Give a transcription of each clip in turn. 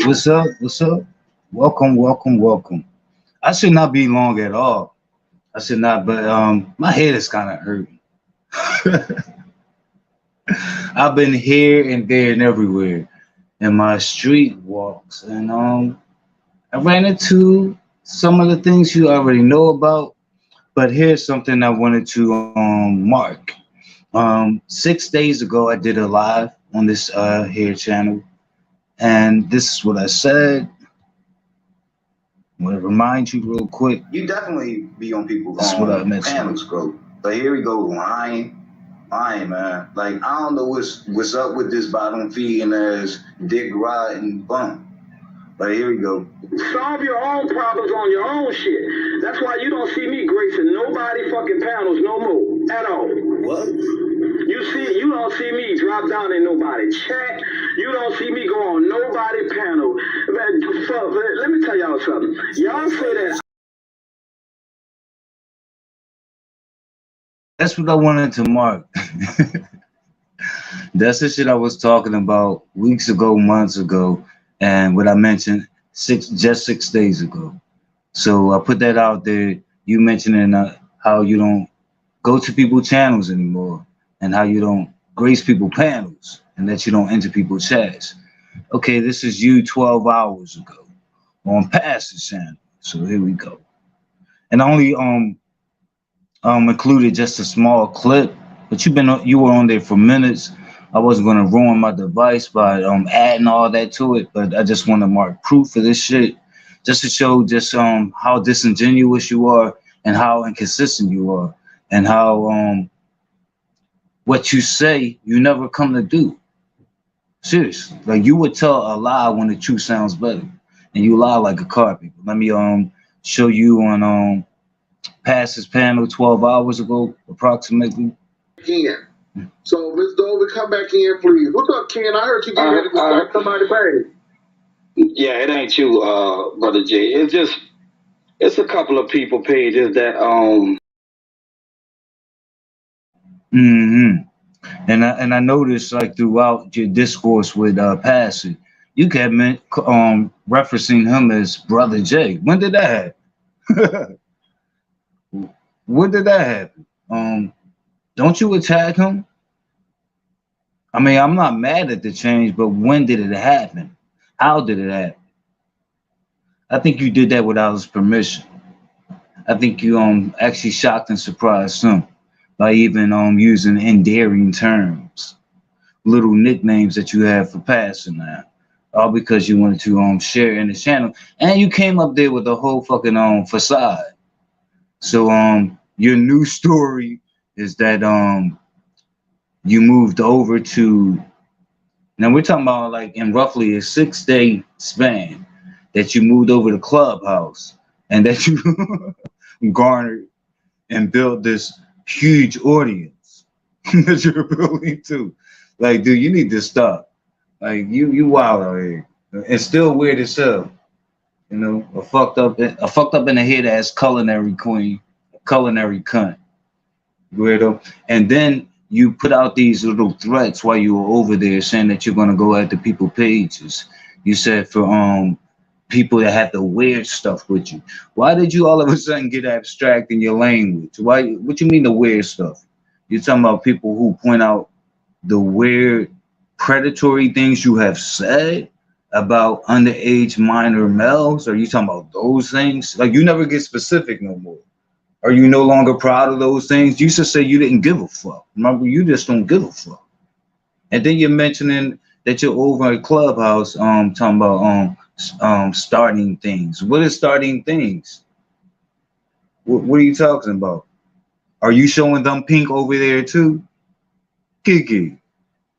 What's up? What's up? Welcome, welcome, welcome. I should not be long at all. I should not, but my head is kind of hurting. I've been here and there and everywhere in my street walks, and I ran into some of the things you already know about. But here's something I wanted to mark. 6 days ago, I did a live on this here channel, and this is what I said. I want to remind you real quick. You definitely be on people's panels, bro. But here we go, lying, man. Like, I don't know what's up with this bottom feeding ass dick riding bump. But here we go. Solve your own problems on your own shit. That's why you don't see me gracing nobody fucking panels no more at all. What? You don't see me drop down in nobody chat. You don't see me go on nobody panel. Let me tell y'all something. Y'all say that. That's what I wanted to mark. That's the shit I was talking about weeks ago, months ago, and what I mentioned just 6 days ago. So I put that out there. You mentioning how you don't go to people's channels anymore, and how you don't grace people's panels, and that you don't enter people's chats. Okay, this is you 12 hours ago on Pastor's channel. So here we go. And I only included just a small clip, but you were on there for minutes. I wasn't gonna ruin my device by adding all that to it, but I just want to mark proof of this shit, just to show just how disingenuous you are and how inconsistent you are, and how what you say you never come to do. Seriously, like you would tell a lie when the truth sounds better, and you lie like a car, people. Let me show you on Pastor's panel 12 hours ago, approximately. Ken. So, Ms. Dover, come back in, please. What's up, Ken? I heard you getting ready to start somebody paid. Yeah, it ain't you, Brother J. It's a couple of people pages that And I noticed, like, throughout your discourse with Pastor, you kept referencing him as Brother J. When did that happen? When did that happen? Don't you attack him? I mean, I'm not mad at the change, but when did it happen? How did it happen? I think you did that without his permission. I think you actually shocked and surprised him by even using endearing terms. little nicknames that you have for passing now. All because you wanted to share in the channel. And you came up there with a whole fucking facade. So your new story is that you moved over to, now we're talking about like in roughly a 6 day span that you moved over to Clubhouse and that you garnered and built this huge audience that you're building too. Like, dude, you need to stop. Like, you wild out here. It's still weird as hell. You know, a fucked up in the head ass culinary queen, culinary cunt, weirdo. And then you put out these little threats while you were over there, saying that you're gonna go after people pages. You said for people that have the weird stuff with you. Why did you all of a sudden get abstract in your language? Why? What you mean the weird stuff? You're talking about people who point out the weird predatory things you have said about underage minor males? Are you talking about those things? Like, you never get specific no more. Are you no longer proud of those things? You used to say you didn't give a fuck. Remember, you just don't give a fuck. And then you're mentioning that you're over at Clubhouse, talking about starting things. What is starting things? What are you talking about? Are you showing them pink over there too? Kiki.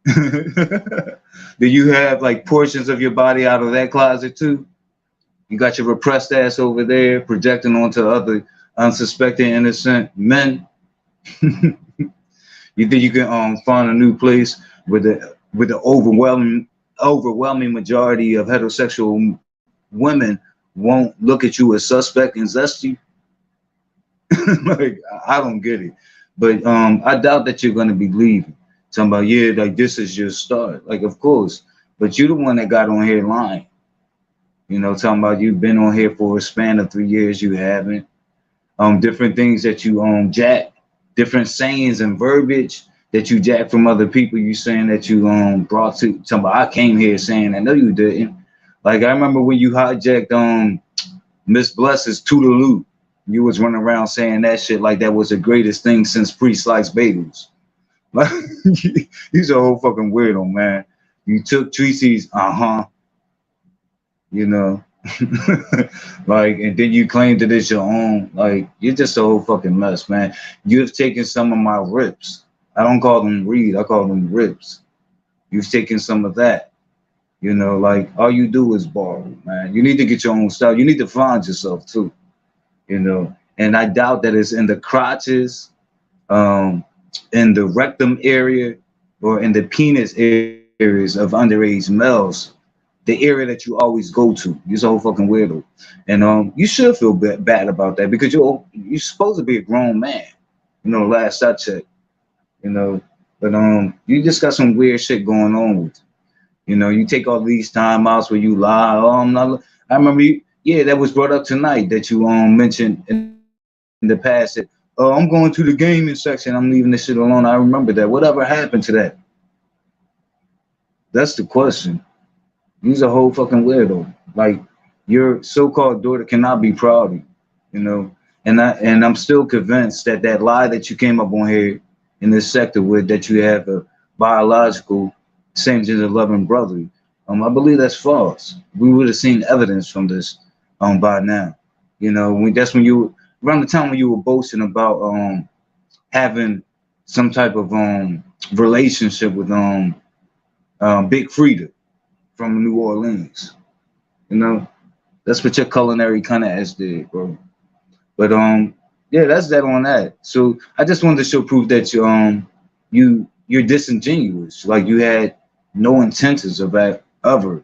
Do you have like portions of your body out of that closet too? You got your repressed ass over there projecting onto other unsuspecting innocent men. You think you can find a new place with the overwhelming majority of heterosexual women won't look at you as suspect and zesty? Like, I don't get it. But I doubt that you're gonna be leaving. Talking about, yeah, like this is your start. Like, of course. But you're the one that got on here lying. You know, talking about you've been on here for a span of 3 years, you haven't. Different things that you jack, different sayings and verbiage that you jack from other people. You saying that you brought to somebody. I came here saying, I know you didn't. Like, I remember when you hijacked Miss Bless's Toodaloo. You was running around saying that shit like that was the greatest thing since pre-sliced bagels. Like, he's a whole fucking weirdo, man. You took Tracy's you know, like, and then you claim that it's your own. Like, you're just a whole fucking mess, man. You've taken some of my rips. I don't call them read, I call them rips. You've taken some of that. You know, like, all you do is borrow, man. You need to get your own style. You need to find yourself too. You know, and I doubt that it's in the crotches, in the rectum area, or in the penis areas of underage males, the area that you always go to. You're a whole fucking weirdo, and you should feel bad about that because you're supposed to be a grown man. You know, last I checked. You know, but you just got some weird shit going on with you. You know, you take all these timeouts where you lie. Oh, I'm not. I remember you. Yeah, that was brought up tonight that you mentioned in the past that, oh, I'm going to the gaming section. I'm leaving this shit alone. I remember that. Whatever happened to that? That's the question. He's a whole fucking weirdo. Like, your so-called daughter cannot be proud of you, you know. And I'm still convinced that that lie that you came up on here in this sector with, that you have a biological same-gender loving brother, I believe that's false. We would have seen evidence from this by now. You know, that's when you, around the time when you were boasting about having some type of relationship with Big Frida from New Orleans. You know, that's what your culinary kind of ass did, bro. But yeah, that's that on that. So I just wanted to show proof that you're disingenuous. Like, you had no intentions of ever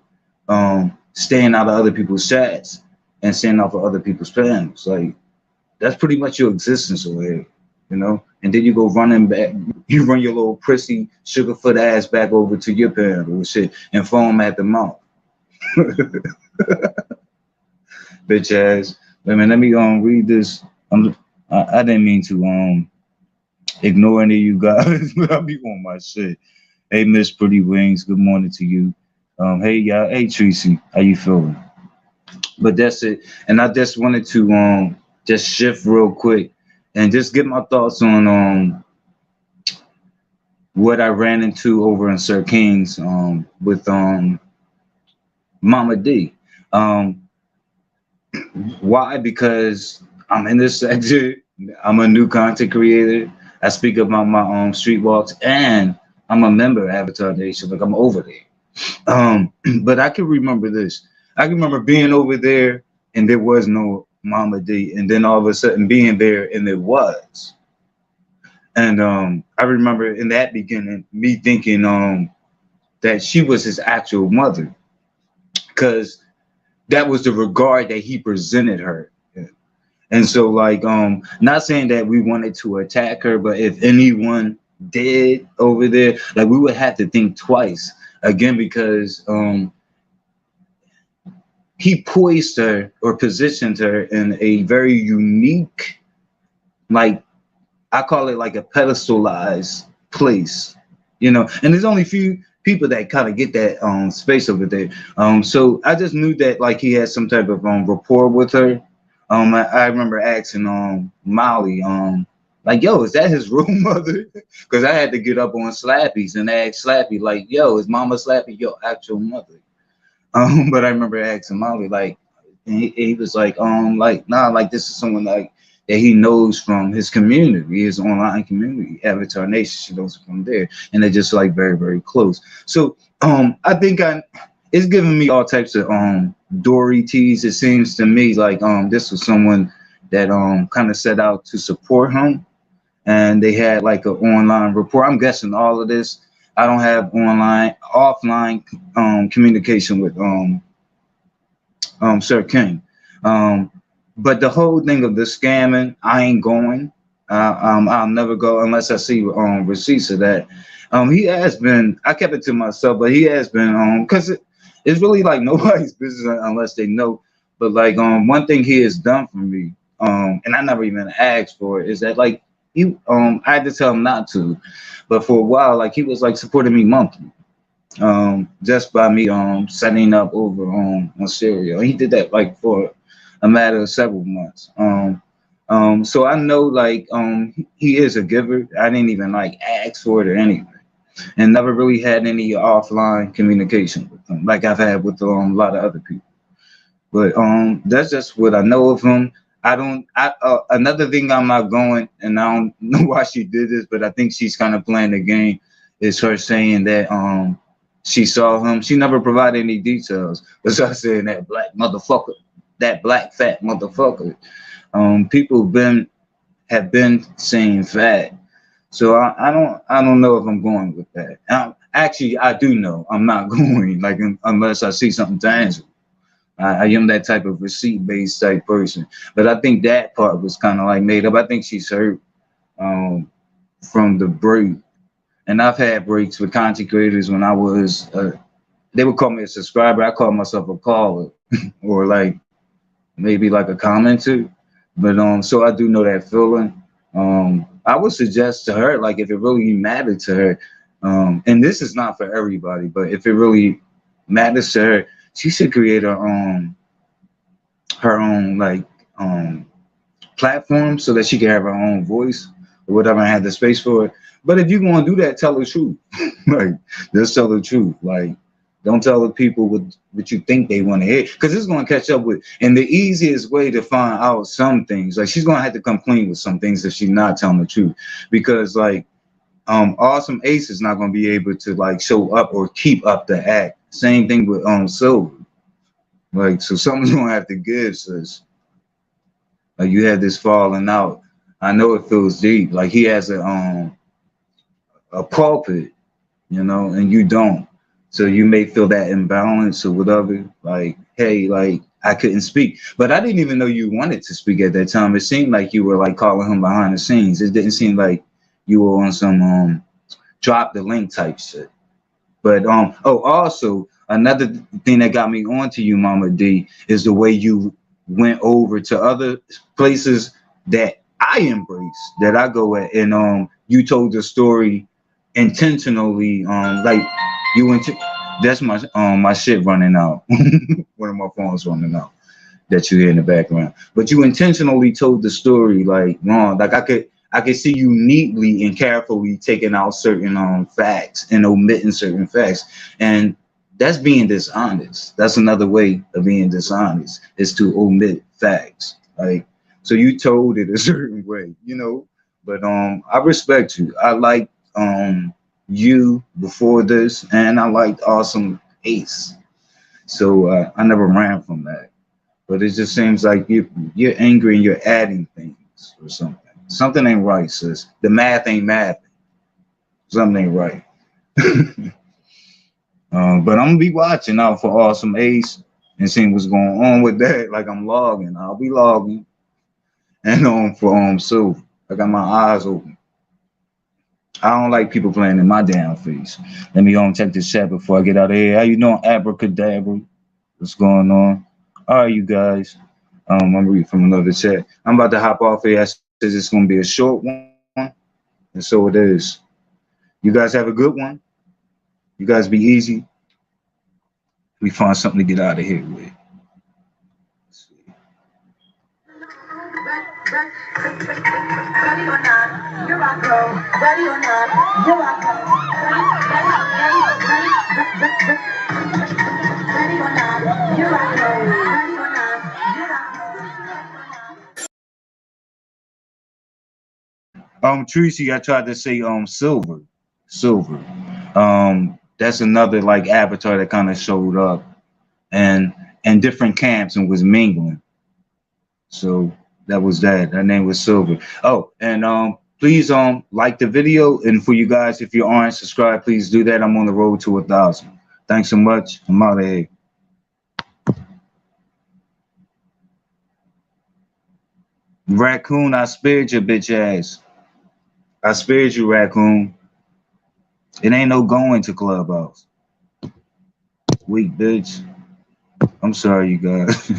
staying out of other people's chats and staying out for other people's panels. Like, that's pretty much your existence over here, you know. And then you go running back, you run your little prissy sugarfoot ass back over to your panel and shit and foam at the mouth. Bitch ass. Wait a minute, let me read this. I didn't mean to ignore any of you guys, but I'll be on my shit. Hey, Miss Pretty Wings, good morning to you. Hey y'all, hey Tracy, how you feeling? But that's it. And I just wanted to just shift real quick and just get my thoughts on what I ran into over in Sir King's with Mama D. Um, why? Because I'm in this sector. I'm a new content creator. I speak about my street walks, and I'm a member of Avatar Nation. Like I'm over there. But I can remember this. I can remember being over there, and there was no Mama D, and then all of a sudden being there, and there was. And I remember in that beginning, me thinking that she was his actual mother, because that was the regard that he presented her. And so, like, not saying that we wanted to attack her, but if anyone did over there, like, we would have to think twice again, because he poised her or positioned her in a very unique, like, I call it like a pedestalized place, you know. And there's only few people that kind of get that space over there. So I just knew that like he had some type of rapport with her. I remember asking Molly, like, yo, is that his real mother? Because I had to get up on Slappy's and ask Slappy, like, yo, is Mama Slappy your actual mother? But I remember asking Molly, like, and he was like, nah, like this is someone like that he knows from his community, his online community, Avatar Nation. She knows from there, and they're just like very, very close. So I think it's giving me all types of Dory teas. It seems to me like this was someone that kind of set out to support him, and they had like an online report. I'm guessing all of this. I don't have offline communication with Sir King. But the whole thing of the scamming, I ain't going. I'll never go unless I see receipts of that. He has been. I kept it to myself, but he has been because it's really like nobody's business unless they know. But like one thing he has done for me, and I never even asked for it, is that like I had to tell him not to, but for a while like he was like supporting me monthly. Just by me setting up over on Syria. He did that like for a matter of several months. So I know like he is a giver. I didn't even like ask for it or anything, and never really had any offline communication with him like I've had with a lot of other people. But that's just what I know of him. I don't. Another thing I'm not going, and I don't know why she did this, but I think she's kind of playing the game. Is her saying that she saw him. She never provided any details. Besides saying that black motherfucker, that black fat motherfucker. People have been saying fat. So I don't know if I'm going with that. Actually, I do know I'm not going. Like unless I see something tangible. I am that type of receipt-based type person. But I think that part was kind of like made up. I think she's hurt from the break. And I've had breaks with content creators when I was, they would call me a subscriber. I call myself a caller or like maybe like a commenter. But so I do know that feeling. I would suggest to her, like if it really mattered to her, and this is not for everybody, but if it really matters to her, she should create her own like platform so that she can have her own voice or whatever and have the space for it. But if you're gonna do that, tell the truth. Like just tell the truth. Like don't tell the people what you think they want to hear, because it's gonna catch up with. And the easiest way to find out some things, like she's gonna have to come clean with some things if she's not telling the truth, because like Awesome Ace is not gonna be able to like show up or keep up the act. Same thing with Silver. Like so something's gonna have to give, sis. Like you had this falling out. I know it feels deep. Like he has a pulpit, you know, and you don't. So you may feel that imbalance or whatever. Like, hey, like I couldn't speak, but I didn't even know you wanted to speak at that time. It seemed like you were like calling him behind the scenes. It didn't seem like you were on some drop the link type shit. But oh, also another thing that got me onto you, Mama D, is the way you went over to other places that I embrace, that I go at, and you told the story intentionally. Like you went to. That's my shit running out. One of my phones running out that you hear in the background. But you intentionally told the story like wrong. Like I can see you neatly and carefully taking out certain facts and omitting certain facts, and that's being dishonest. That's another way of being dishonest is to omit facts. Like, so you told it a certain way, you know. But I respect you. I like you before this, and I liked Awesome Ace. So I never ran from that. But it just seems like you're angry and you're adding things or something. Something ain't right, sis. The math ain't math. Something ain't right. But I'm gonna be watching out for Awesome Ace and seeing what's going on with that. Like I'm logging. I'll be logging. And for Silver. I got my eyes open. I don't like people playing in my damn face. Let me check this chat before I get out of here. How you doing, Abracadabra? What's going on? All right, you guys. I'm reading from another chat. I'm about to hop off here. I said it's gonna be a short one, and so it is. You guys have a good one. You guys be easy. We find something to get out of here with. Let's see. Ready or not, here I go. Ready or not, here I go. Ready or not, here I go. Ready or not, here I go. Tracy, I tried to say Silver. That's another like avatar that kind of showed up and different camps and was mingling. So that was that. Her name was Silver. Oh, and please like the video, and for you guys, if you aren't subscribed, please do that. I'm on the road to 1,000. Thanks so much. I'm out of here. Raccoon, I spared your bitch ass. I spared you, Raccoon. It ain't no going to Clubhouse. Weak bitch. I'm sorry, you guys.